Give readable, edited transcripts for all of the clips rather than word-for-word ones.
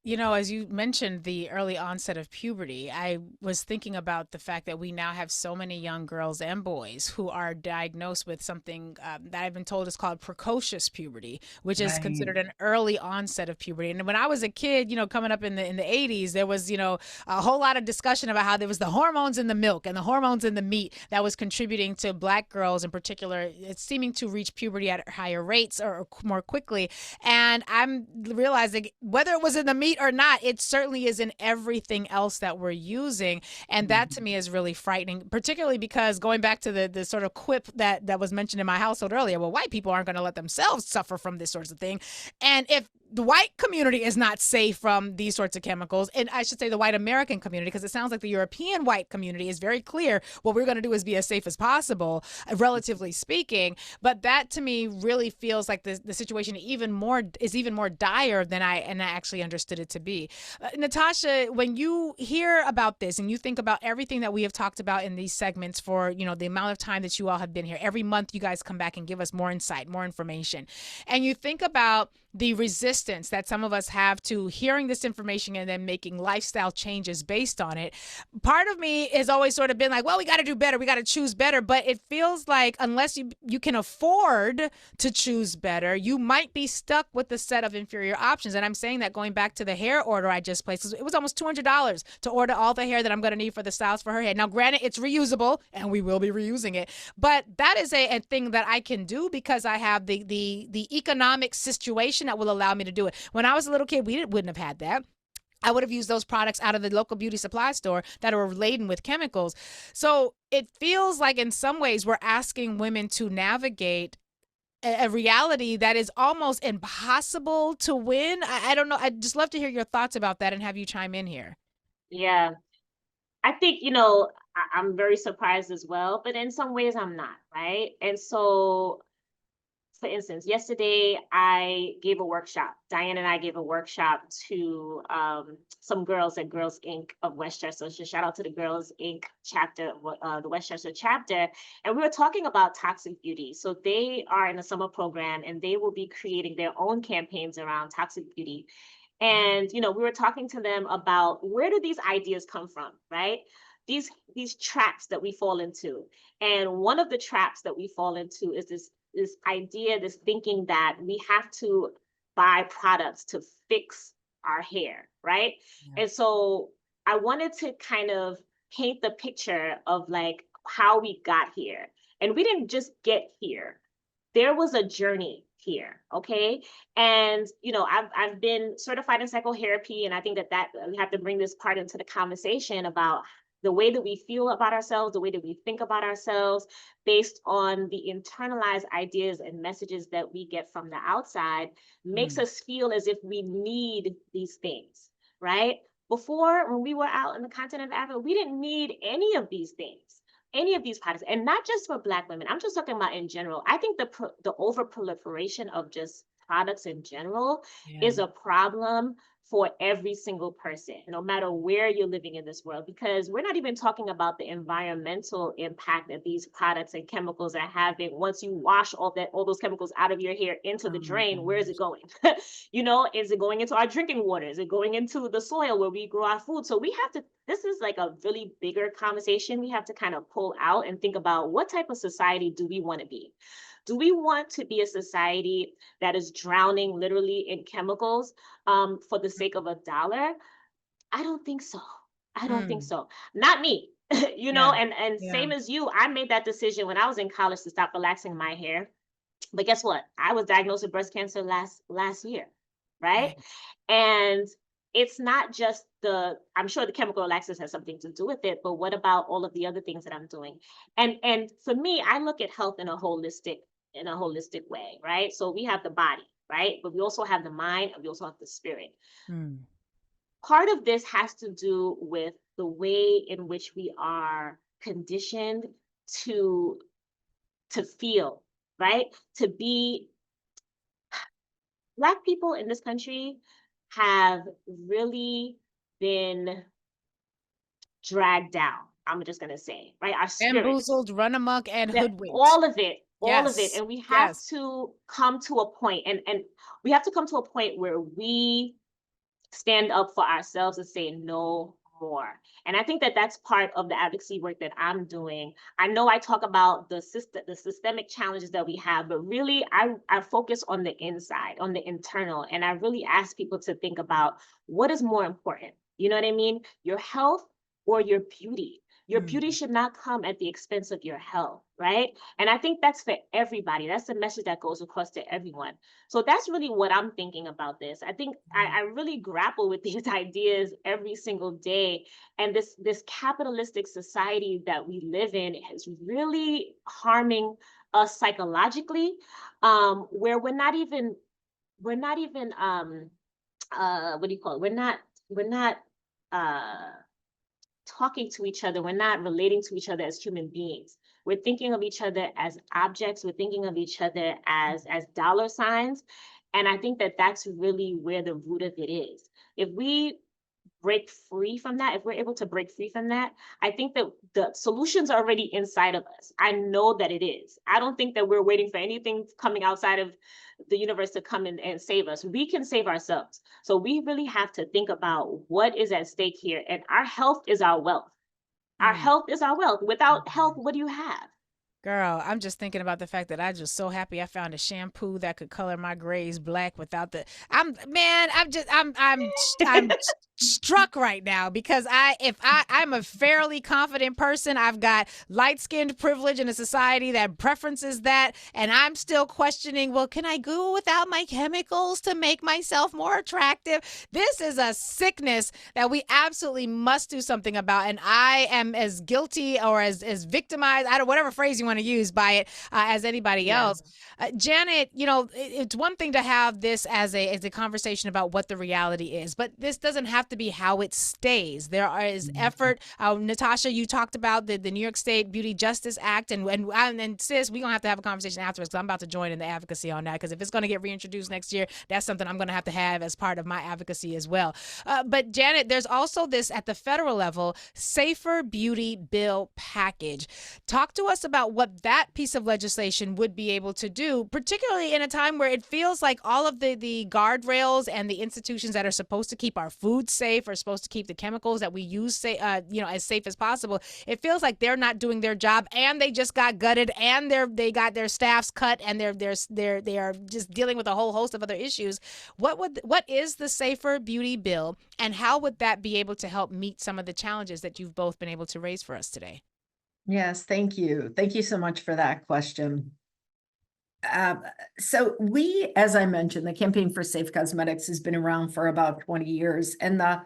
You know, as you mentioned the early onset of puberty, I was thinking about the fact that we now have so many young girls and boys who are diagnosed with something that I've been told is called precocious puberty, which is Right. considered an early onset of puberty. And when I was a kid, you know, coming up in the 80s, there was, you know, a whole lot of discussion about how there was the hormones in the milk and the hormones in the meat that was contributing to black girls in particular, it's seeming to reach puberty at higher rates or more quickly. And I'm realizing whether it was in the meat or not, it certainly is in everything else that we're using. And that to Mhm. me is really frightening, particularly because going back to the sort of quip that was mentioned in my household earlier, well, white people aren't going to let themselves suffer from this sorts of thing. And if the white community is not safe from these sorts of chemicals, and I should say the white American community, because it sounds like the European white community is very clear what we're going to do is be as safe as possible, relatively speaking. But that to me really feels like the situation even more dire than I actually understood it to be. Natasha, when you hear about this and you think about everything that we have talked about in these segments for the amount of time that you all have been here, every month you guys come back and give us more insight, more information, and you think about the resistance that some of us have to hearing this information and then making lifestyle changes based on it. Part of me has always sort of been like, well, we got to do better, we got to choose better, but it feels like unless you can afford to choose better, you might be stuck with the set of inferior options. And I'm saying that going back to the hair order I just placed, it was almost $200 to order all the hair that I'm going to need for the styles for her head. Now, granted, it's reusable and we will be reusing it, but that is a thing that I can do because I have the economic situation that will allow me to do it. When I was a little kid, wouldn't have had that. I would have used those products out of the local beauty supply store that are laden with chemicals. So it feels like in some ways we're asking women to navigate a reality that is almost impossible to win. I don't know. I'd just love to hear your thoughts about that and have you chime in here. Yeah. I think, I'm very surprised as well, but in some ways I'm not, right? And so, for instance, yesterday I gave a workshop. Diane and I gave a workshop to some girls at Girls Inc. of Westchester. So shout out to the Girls Inc. chapter, the Westchester chapter. And we were talking about toxic beauty. So they are in a summer program and they will be creating their own campaigns around toxic beauty. Wow. And we were talking to them about where do these ideas come from, right? These traps that we fall into. And one of the traps that we fall into is this idea, this thinking that we have to buy products to fix our hair, right? Yeah. And so I wanted to kind of paint the picture of like how we got here. And we didn't just get here. There was a journey here, okay? And I've been certified in psychotherapy, and I think that we have to bring this part into the conversation about the way that we feel about ourselves, the way that we think about ourselves, based on the internalized ideas and messages that we get from the outside, makes Mm. us feel as if we need these things, right? Before, when we were out in the continent of Africa, we didn't need any of these things, any of these products, and not just for Black women. I'm just talking about in general. I think the over proliferation of just products in general Yeah. is a problem for every single person, no matter where you're living in this world, because we're not even talking about the environmental impact that these products and chemicals are having. Once you wash all those chemicals out of your hair into the Oh my drain, where is it gosh. going? Is it going into our drinking water? Is it going into the soil where we grow our food? So we have to, this is like a really bigger conversation. We have to kind of pull out and think about what type of society do we want to be? Do we want to be a society that is drowning literally in chemicals for the sake of a dollar? I don't think so. I don't think Mm. so. Not me. Yeah. And Yeah. same as you, I made that decision when I was in college to stop relaxing my hair. But guess what? I was diagnosed with breast cancer last year, right? Right. And it's not just I'm sure the chemical relaxers has something to do with it, but what about all of the other things that I'm doing? And for me, I look at health in a holistic way, right? So we have the body, right? But we also have the mind and we also have the spirit. Mm. Part of this has to do with the way in which we are conditioned to feel, right? To be Black people in this country have really been dragged down. I'm just going to say, right? Our spirits, Bamboozled, run amok, and that hoodwinked. all of it. Yes. And we have Yes. to come to a point, and we have to come to a point where we stand up for ourselves and say no more. And I think that that's part of the advocacy work that I'm doing. I know I talk about the systemic challenges that we have, but really I focus on the inside, on the internal, and I really ask people to think about what is more important. You know what I mean? Your health or your beauty. Your beauty should not come at the expense of your health, right? And I think that's for everybody. That's the message that goes across to everyone. So that's really what I'm thinking about this. I think I really grapple with these ideas every single day. And this capitalistic society that we live in is really harming us psychologically, where we're not even what do you call it? We're not uh talking to each other. We're not relating to each other as human beings. We're thinking of each other as objects. We're thinking of each other as dollar signs. And I think that that's really where the root of it is. If we break free from that, if we're able to break free from that, I think that the solution's already inside of us. I know that it is. I don't think that we're waiting for anything coming outside of the universe to come in and save us. We can save ourselves. So we really have to think about what is at stake here. And our health is our wealth. Our health is our wealth. Without health, what do you have? Girl, I'm just thinking about the fact that I'm just so happy I found a shampoo that could color my grays black without the. I'm man, I'm struck right now because I'm a fairly confident person. I've got light skinned privilege in a society that preferences that, and I'm still questioning. Well, can I go without my chemicals to make myself more attractive? This is a sickness that we absolutely must do something about, and I am as guilty or as victimized. I don't whatever phrase you want to use by it as anybody Yeah. else. Janet, it's one thing to have this as a conversation about what the reality is, but this doesn't have to be how it stays. There is effort. Natasha, you talked about the New York State Beauty Justice Act, and sis, we're gonna have to have a conversation afterwards because I'm about to join in the advocacy on that. Because if it's gonna get reintroduced next year, that's something I'm gonna have to have as part of my advocacy as well. But Janet, there's also this at the federal level, Safer Beauty Bill package. Talk to us about what that piece of legislation would be able to do, particularly in a time where it feels like all of the guardrails and the institutions that are supposed to keep our food safe are supposed to keep the chemicals that we use as safe as possible. It feels like they're not doing their job, and they just got gutted, and they got their staffs cut, and they are just dealing with a whole host of other issues. What is the Safer Beauty Bill, and how would that be able to help meet some of the challenges that you've both been able to raise for us today? Yes, thank you. Thank you so much for that question. So we, as I mentioned, the Campaign for Safe Cosmetics has been around for about 20 years. And the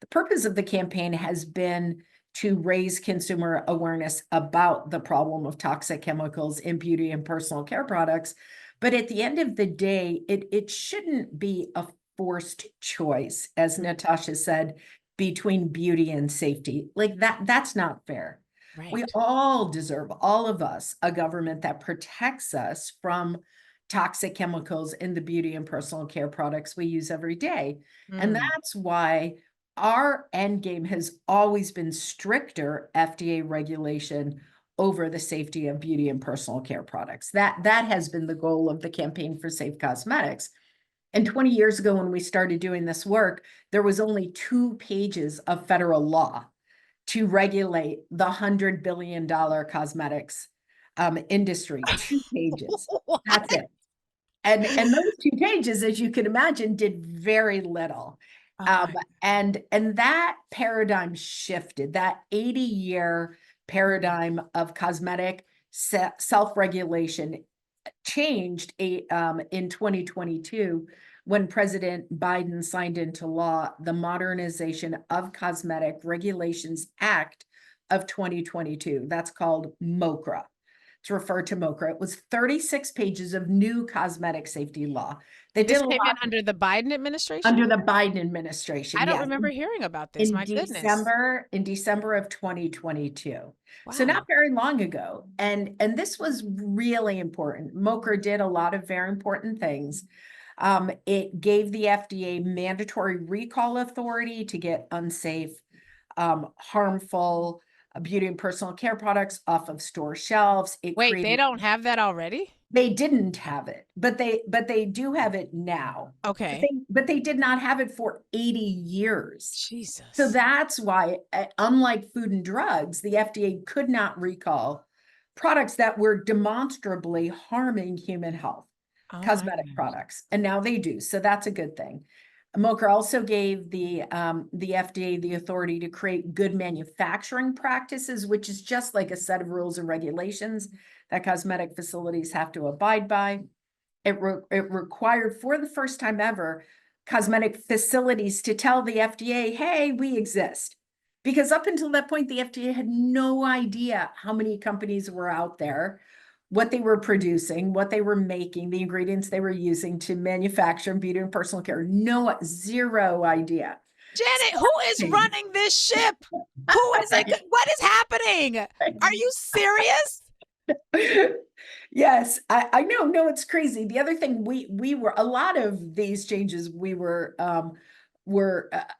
purpose of the campaign has been to raise consumer awareness about the problem of toxic chemicals in beauty and personal care products. But at the end of the day, it shouldn't be a forced choice, as Natasha said, between beauty and safety. Like that's not fair. We Right. all deserve, all of us, a government that protects us from toxic chemicals in the beauty and personal care products we use every day. And Mm. that's why our end game has always been stricter FDA regulation over the safety of beauty and personal care products. That has been the goal of the Campaign for Safe Cosmetics. And 20 years ago, when we started doing this work, there was only 2 pages of federal law to regulate the $100 billion cosmetics industry. 2 pages. That's What? it. And those 2 pages, as you can imagine, did very little. Oh my. And that paradigm shifted. That 80-year paradigm of cosmetic self-regulation changed in 2022 when President Biden signed into law the Modernization of Cosmetic Regulations Act of 2022. That's called MOCRA. It's referred to MOCRA. It was 36 pages of new cosmetic safety law. They did This a came in lot under the Biden administration? under the Biden administration. I don't Yes, remember hearing about this. in My goodness. December of 2022. So not Wow. very long ago. And this was really important. MOCRA did a lot of very important things. It gave the FDA mandatory recall authority to get unsafe, harmful beauty and personal care products off of store shelves. It Wait, they created don't have that already? They didn't have it, but they do have it now. Okay. But they did not have it for 80 years. Jesus. So that's why, unlike food and drugs, the FDA could not recall products that were demonstrably harming human health, Oh my cosmetic gosh. products, and now they do. So that's a good thing. MOCRA also gave the FDA the authority to create good manufacturing practices, which is just like a set of rules and regulations that cosmetic facilities have to abide by. It required, for the first time ever, cosmetic facilities to tell the FDA, hey, we exist. Because up until that point, the FDA had no idea how many companies were out there, what they were producing, what they were making, the ingredients they were using to manufacture beauty and personal care. No, zero idea. Janet, who is running this ship? Who is it? What is happening? Are you serious? Yes, I know. No, it's crazy. The other thing we were, a lot of these changes we were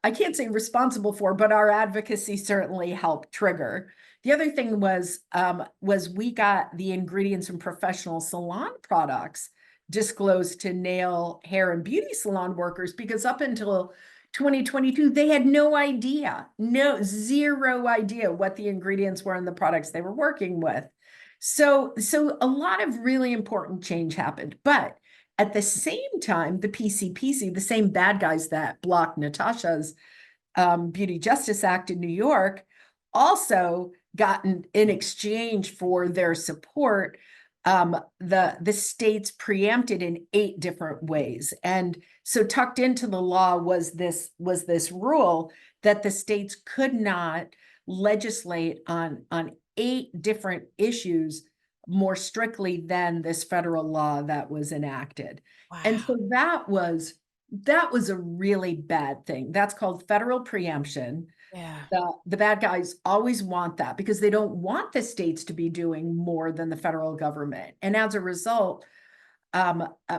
I can't say responsible for, but our advocacy certainly helped trigger. The other thing was we got the ingredients in professional salon products disclosed to nail, hair, and beauty salon workers, because up until 2022, they had no idea, zero idea what the ingredients were in the products they were working with. So a lot of really important change happened, but at the same time, the PCPC, the same bad guys that blocked Natasha's Beauty Justice Act in New York, also gotten in exchange for their support, the states preempted in 8 different ways. And so tucked into the law was this rule that the states could not legislate on 8 different issues more strictly than this federal law that was enacted. Wow. And so that was a really bad thing. That's called federal preemption. Yeah. The bad guys always want that because they don't want the states to be doing more than the federal government. And as a result,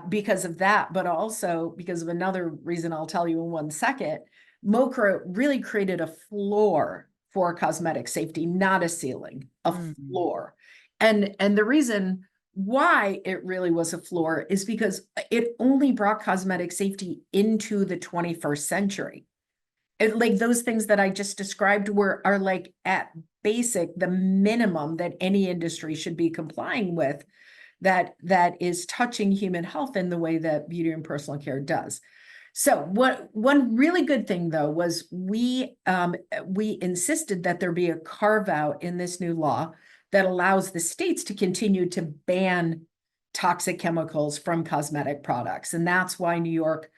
because of that, but also because of another reason I'll tell you in 1 second, MOCRA really created a floor for cosmetic safety, not a ceiling, a floor. And the reason why it really was a floor is because it only brought cosmetic safety into the 21st century. Like those things that I just described are like at basic, the minimum that any industry should be complying with, that is touching human health in the way that beauty and personal care does. So one really good thing though was we insisted that there be a carve out in this new law that allows the states to continue to ban toxic chemicals from cosmetic products. And that's why New York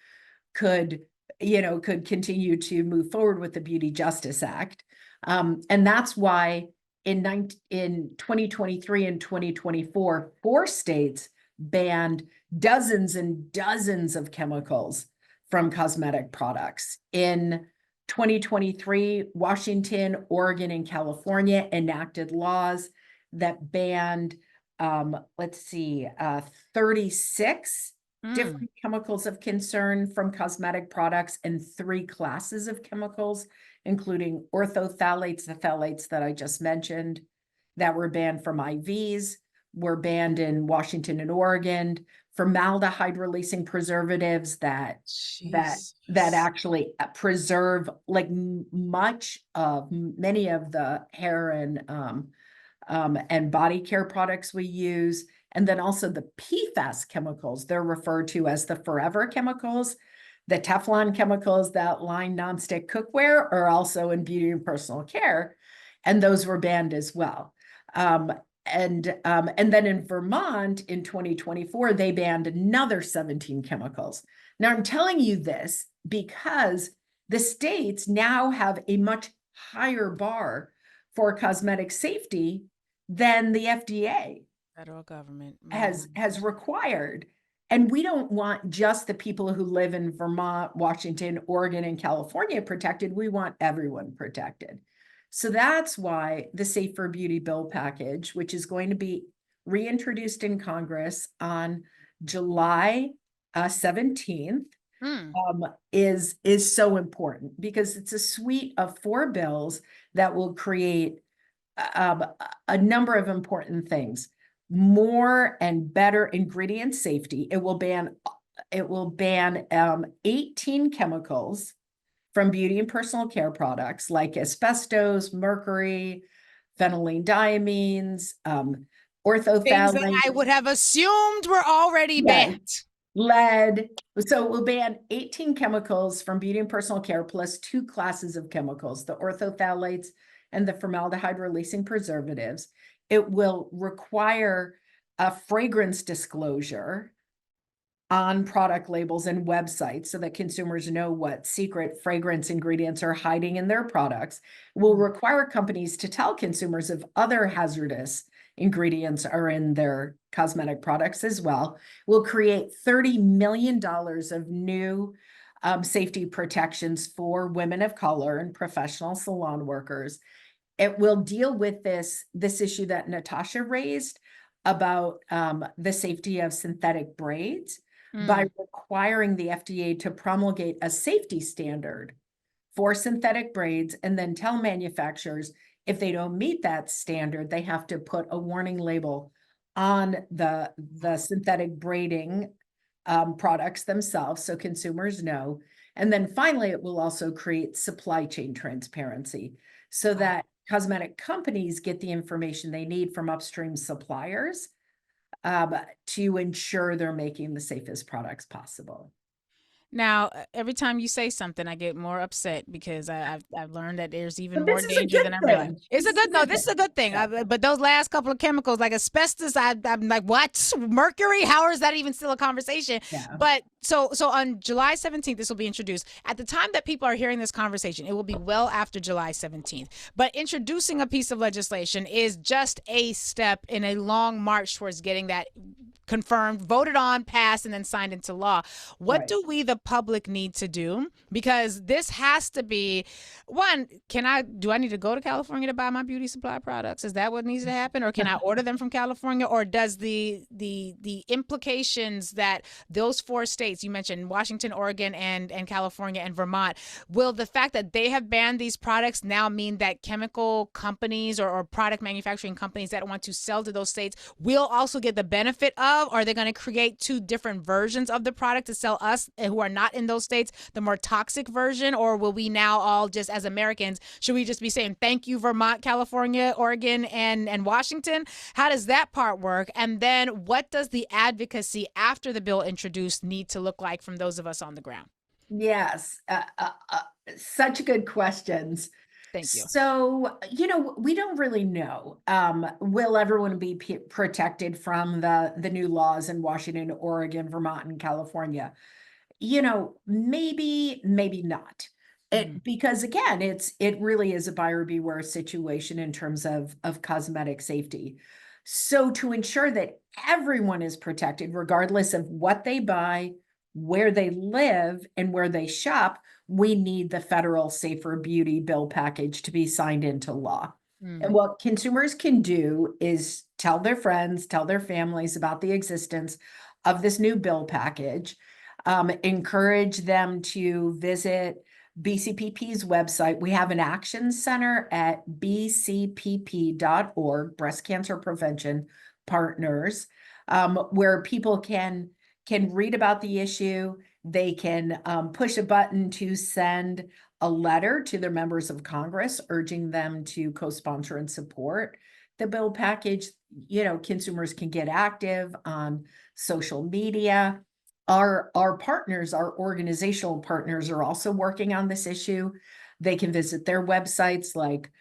could continue to move forward with the Beauty Justice Act. And that's why in 2023 and 2024, 4 states banned dozens and dozens of chemicals from cosmetic products. In 2023, Washington, Oregon, and California enacted laws that banned, 36 different chemicals of concern from cosmetic products and 3 classes of chemicals, including orthophthalates, the phthalates that I just mentioned, that were banned from IVs, were banned in Washington and Oregon. Formaldehyde releasing preservatives that actually preserve like many of the hair and body care products we use. And then also the PFAS chemicals, they're referred to as the forever chemicals. The Teflon chemicals that line nonstick cookware are also in beauty and personal care, and those were banned as well. And then in Vermont in 2024, they banned another 17 chemicals. Now I'm telling you this because the states now have a much higher bar for cosmetic safety than the FDA Federal government has required. And we don't want just the people who live in Vermont, Washington, Oregon, and California protected. We want everyone protected. So that's why the Safer Beauty Bill package, which is going to be reintroduced in Congress on July 17th, is so important because it's a suite of 4 bills that will create a number of important things. more and better ingredient safety. It will ban 18 chemicals from beauty and personal care products like asbestos, mercury, phenylene Things that orthophthalates. I would have assumed were already Yes. banned. Lead. So it will ban 18 chemicals from beauty and personal care plus 2 classes of chemicals, the orthophthalates and the formaldehyde releasing preservatives. It will require a fragrance disclosure on product labels and websites so that consumers know what secret fragrance ingredients are hiding in their products. It will require companies to tell consumers if other hazardous ingredients are in their cosmetic products as well. Will create $30 million of new safety protections for women of color and professional salon workers. It will deal with this issue that Natasha raised about the safety of synthetic braids by requiring the FDA to promulgate a safety standard for synthetic braids and then tell manufacturers if they don't meet that standard, they have to put a warning label on the synthetic braiding products themselves so consumers know. And then finally, it will also create supply chain transparency so that cosmetic companies get the information they need from upstream suppliers to ensure they're making the safest products possible. Now, every time you say something, I get more upset because I've learned that there's even But more this is a danger good than I realized. thing. It's a good no. This is a good thing. Yeah. But those last couple of chemicals, like asbestos, I'm like, what? Mercury? How is that even still a conversation? Yeah. But so on July 17th, this will be introduced. At the time that people are hearing this conversation, it will be well after July 17th. But introducing a piece of legislation is just a step in a long march towards getting that confirmed, voted on, passed, and then signed into law. What Right. do we, the public, need to do? Because this has to be one. Do I need to go to California to buy my beauty supply products? Is that what needs to happen, or can I order them from California? Or does the implications that those 4 states you mentioned, Washington, Oregon, and California and Vermont, will the fact that they have banned these products now mean that chemical companies or product manufacturing companies that want to sell to those states will also get the benefit of? Or are they going to create 2 different versions of the product to sell us who are not in those states the more toxic version? Or will we now all just, as Americans, should we just be saying thank you, Vermont, California, Oregon, and Washington? How does that part work? And then what does the advocacy after the bill introduced need to look like from those of us on the ground? Yes, such good questions. Thank you. So, we don't really know. Will everyone be protected from the new laws in Washington, Oregon, Vermont, and California? Maybe not. Because again, it really is a buyer beware situation in terms of cosmetic safety. So to ensure that everyone is protected, regardless of what they buy, where they live, and where they shop, we need the federal Safer Beauty bill package to be signed into law. And what consumers can do is tell their friends, tell their families about the existence of this new bill package, encourage them to visit BCPP's website. We have an action center at bcpp.org, Breast Cancer Prevention Partners, where people can read about the issue. They can push a button to send a letter to their members of Congress, urging them to co-sponsor and support the bill package. Consumers can get active on social media. Our partners, our organizational partners, are also working on this issue. They can visit their websites like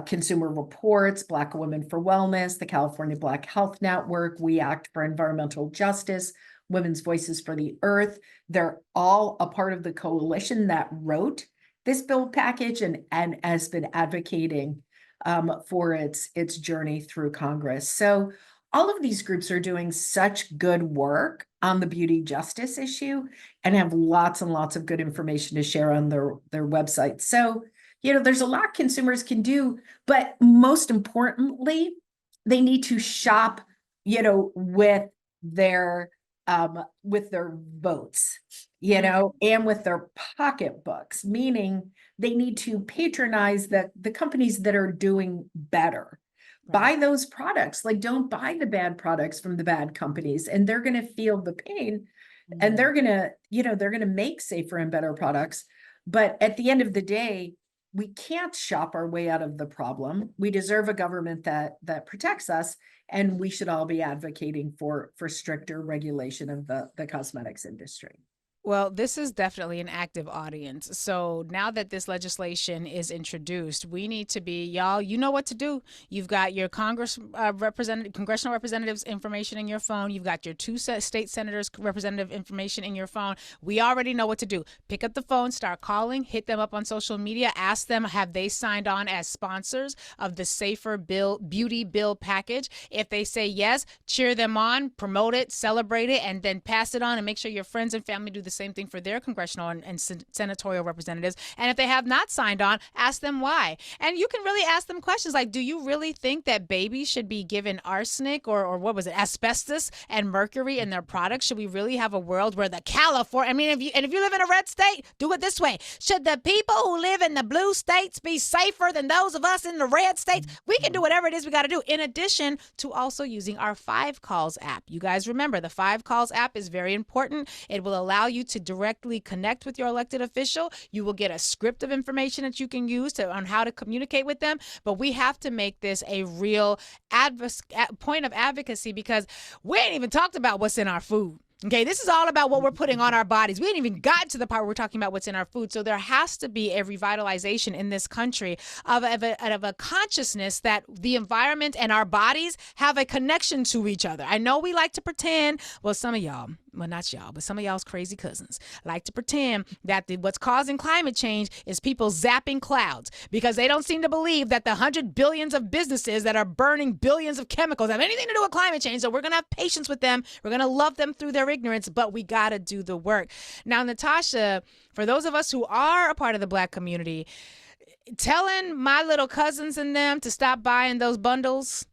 Consumer Reports, Black Women for Wellness, the California Black Health Network, We Act for Environmental Justice, Women's Voices for the Earth. They're all a part of the coalition that wrote this bill package and has been advocating for its journey through Congress. So all of these groups are doing such good work on the beauty justice issue and have lots and lots of good information to share on their website. So, there's a lot consumers can do, but most importantly, they need to shop, with their votes, and with their pocketbooks, meaning they need to patronize the companies that are doing better. buy those products. Like, don't buy the bad products from the bad companies, and they're going to feel the pain, and they're going to, they're going to make safer and better products. But at the end of the day, we can't shop our way out of the problem. We deserve a government that protects us, and we should all be advocating for stricter regulation of the cosmetics industry. Well, this is definitely an active audience. So now that this legislation is introduced, we need to be, y'all, you know what to do. You've got your congressional representatives information in your phone. You've got your 2 state senators representative information in your phone. We already know what to do. Pick up the phone, start calling, hit them up on social media, ask them, have they signed on as sponsors of the Safer Beauty Bill package? If they say yes, cheer them on, promote it, celebrate it, and then pass it on, and make sure your friends and family do the same thing for their congressional and senatorial representatives. And if they have not signed on, ask them why. And you can really ask them questions like, do you really think that babies should be given arsenic or what was it, asbestos and mercury in their products? Should we really have a world where the California, if you live in a red state, do it this way. Should the people who live in the blue states be safer than those of us in the red states? We can do whatever it is we got to do, in addition to also using our 5 Calls app. You guys remember, the 5 Calls app is very important. It will allow you to directly connect with your elected official. You will get a script of information that you can use on how to communicate with them. But we have to make this a real point of advocacy, because we ain't even talked about what's in our food. Okay, this is all about what we're putting on our bodies. We ain't even got to the part where we're talking about what's in our food. So there has to be a revitalization in this country of a consciousness that the environment and our bodies have a connection to each other. I know we like to pretend, well, some of y'all, well, not y'all, but some of y'all's crazy cousins like to pretend that what's causing climate change is people zapping clouds, because they don't seem to believe that the 100 billions of businesses that are burning billions of chemicals have anything to do with climate change. So we're going to have patience with them. We're going to love them through their ignorance, but we got to do the work. Now, Natasha, for those of us who are a part of the Black community, telling my little cousins and them to stop buying those bundles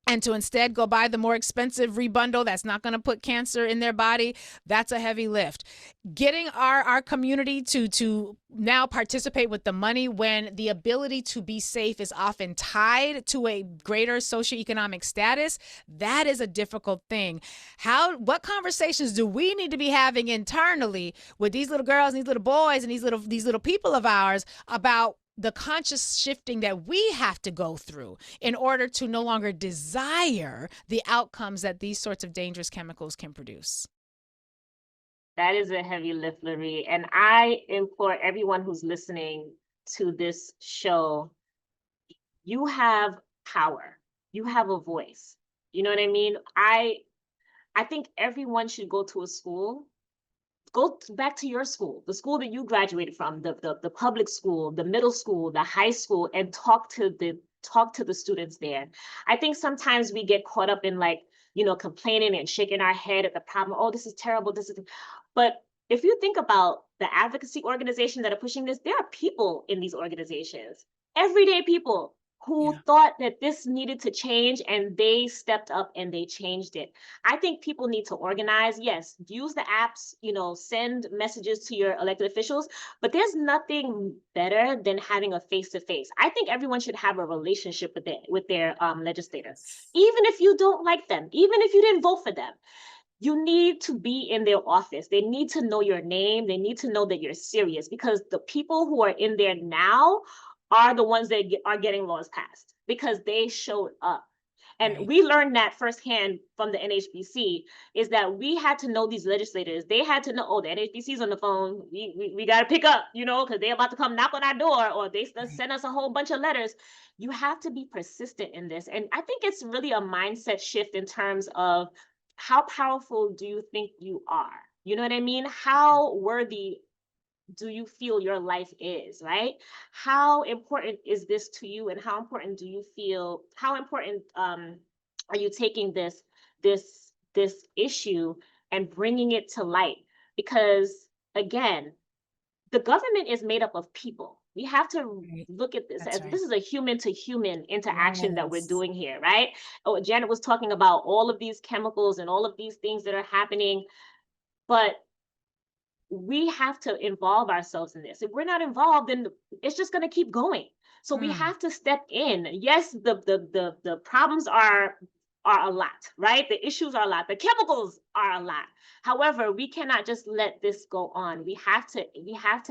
and to instead go buy the more expensive rebundle that's not going to put cancer in their body, that's a heavy lift. Getting our community to now participate with the money when the ability to be safe is often tied to a greater socioeconomic status, that is a difficult thing. What conversations do we need to be having internally with these little girls and these little boys and these little people of ours about the conscious shifting that we have to go through in order to no longer desire the outcomes that these sorts of dangerous chemicals can produce? That is a heavy lift, Lurie. And I implore everyone who's listening to this show, you have power. You have a voice. You know what I mean? I think everyone should go to a school. Go back to your school, the school that you graduated from, the public school, the middle school, the high school, and talk to the students there. I think sometimes we get caught up in complaining and shaking our head at the problem. Oh, this is terrible. But if you think about the advocacy organizations that are pushing this, there are people in these organizations, everyday people who thought that this needed to change, and they stepped up and they changed it. I think people need to organize. Yes, use the apps, send messages to your elected officials, but there's nothing better than having a face-to-face. I think everyone should have a relationship with their legislators, even if you don't like them, even if you didn't vote for them. You need to be in their office. They need to know your name. They need to know that you're serious, because the people who are in there now are the ones that are getting laws passed because they showed up. And we learned that firsthand from the NHBC, is that we had to know these legislators. They had to know, oh, the NHBC's on the phone. We got to pick up, because they're about to come knock on our door, or they send us a whole bunch of letters. You have to be persistent in this. And I think it's really a mindset shift in terms of how powerful do you think you are? You know what I mean? How worthy do you feel your life is, right? How important is this to you, and how important do you feel, how important are you taking this issue and bringing it to light? Because again, the government is made up of people. We have to look at this as this is a human to human interaction that we're doing here, right? Oh, Janet was talking about all of these chemicals and all of these things that are happening, but we have to involve ourselves in this. If we're not involved, then it's just going to keep going. So we have to step in. Yes, the problems are a lot, right? The issues are a lot. The chemicals are a lot. However, we cannot just let this go on. We have to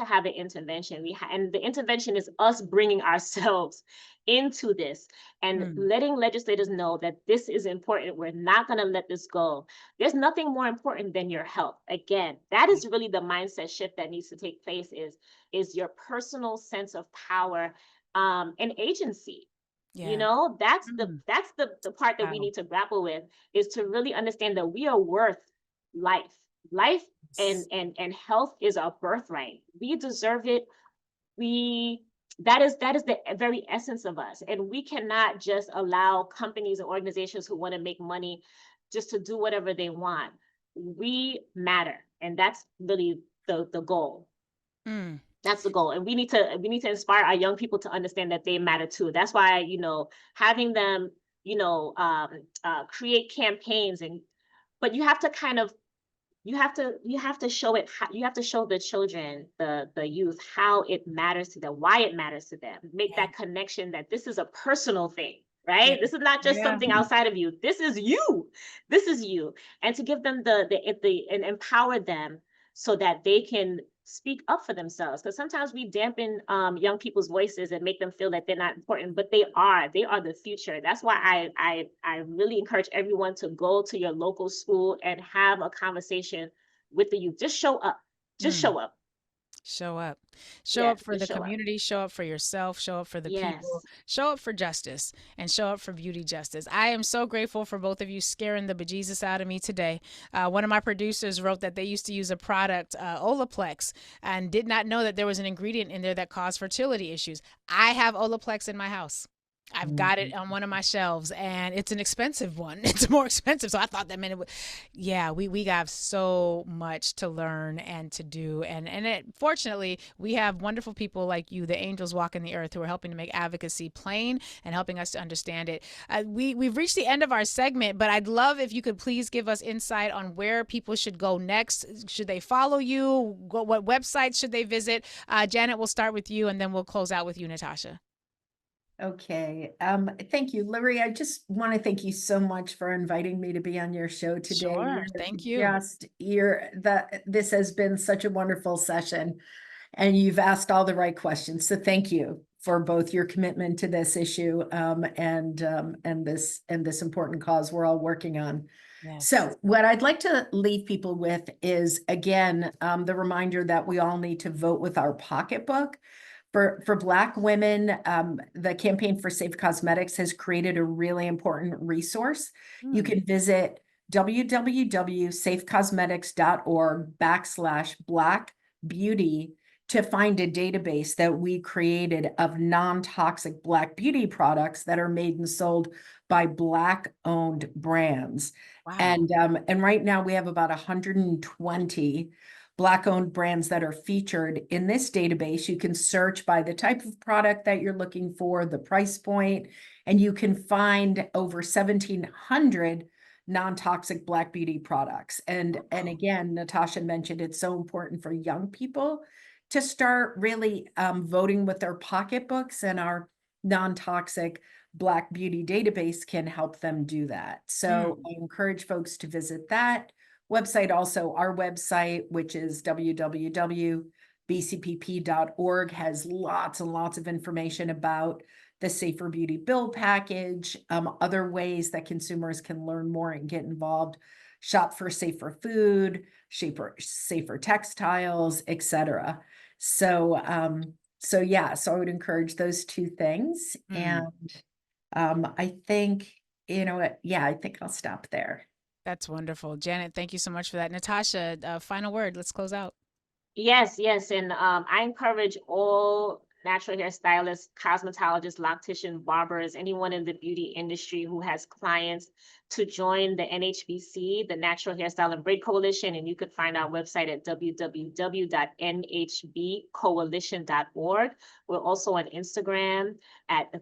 have an intervention. And the intervention is us bringing ourselves into this and letting legislators know that this is important. We're not going to let this go. There's nothing more important than your health. Again, that is really the mindset shift that needs to take place, is your personal sense of power and agency. Yeah. You know, that's the part that we need to grapple with, is to really understand that we are worth life. Life and health is our birthright. We deserve it. That is the very essence of us. And we cannot just allow companies and organizations who want to make money just to do whatever they want. We matter. And that's really the goal. That's the goal. And we need to inspire our young people to understand that they matter too. That's why, having them, create campaigns, but you have to kind of, you have to show it, you have to show the children, the youth, how it matters to them, why it matters to them. Make that connection that this is a personal thing, right? This is not just something outside of you. This is you. This is you. And to give them and empower them so that they can speak up for themselves. Because sometimes we dampen young people's voices and make them feel that they're not important, but they are the future. That's why I really encourage everyone to go to your local school and have a conversation with the youth. Just show up. Just show up. Show up. Show up for the community, show up for yourself, show up for the people, show up for justice, and show up for beauty justice. I am so grateful for both of you scaring the bejesus out of me today. One of my producers wrote that they used to use a product, Olaplex, and did not know that there was an ingredient in there that caused fertility issues. I have Olaplex in my house. I've got it on one of my shelves, and it's an expensive one. It's more expensive. So I thought that meant it would, we have so much to learn and to do. And fortunately, we have wonderful people like you, the angels walking the earth, who are helping to make advocacy plain and helping us to understand it. We've reached the end of our segment, but I'd love if you could please give us insight on where people should go next. Should they follow you? What websites should they visit? Janet, we'll start with you, and then we'll close out with you, Natasha. Okay. Thank you, Lurie. I just want to thank you so much for inviting me to be on your show today. Sure. Thank you. This has been such a wonderful session, and you've asked all the right questions. So thank you for both your commitment to this issue and this important cause we're all working on. Yes. So what I'd like to leave people with is, again, the reminder that we all need to vote with our pocketbook. For Black women, the Campaign for Safe Cosmetics has created a really important resource. You can visit www.safecosmetics.org/Black Beauty to find a database that we created of non-toxic Black beauty products that are made and sold by Black-owned brands. Wow. And right now we have about 120 Black-owned brands that are featured in this database. You can search by the type of product that you're looking for, the price point, and you can find over 1,700 non-toxic Black beauty products. And again, Natasha mentioned it's so important for young people to start really voting with their pocketbooks, and our non-toxic Black beauty database can help them do that. So I encourage folks to visit that website. Also, our website, which is www.bcpp.org, has lots and lots of information about the Safer Beauty Bill package, other ways that consumers can learn more and get involved, shop for safer food, safer textiles, etc. So I would encourage those two things. And I think, I think I'll stop there. That's wonderful. Janet, thank you so much for that. Natasha, final word. Let's close out. Yes. And I encourage all natural hair stylists, cosmetologists, locticians, barbers, anyone in the beauty industry who has clients to join the NHBC, the Natural Hairstyle and Braid Coalition. And you could find our website at www.nhbcoalition.org. We're also on Instagram at _NHBC.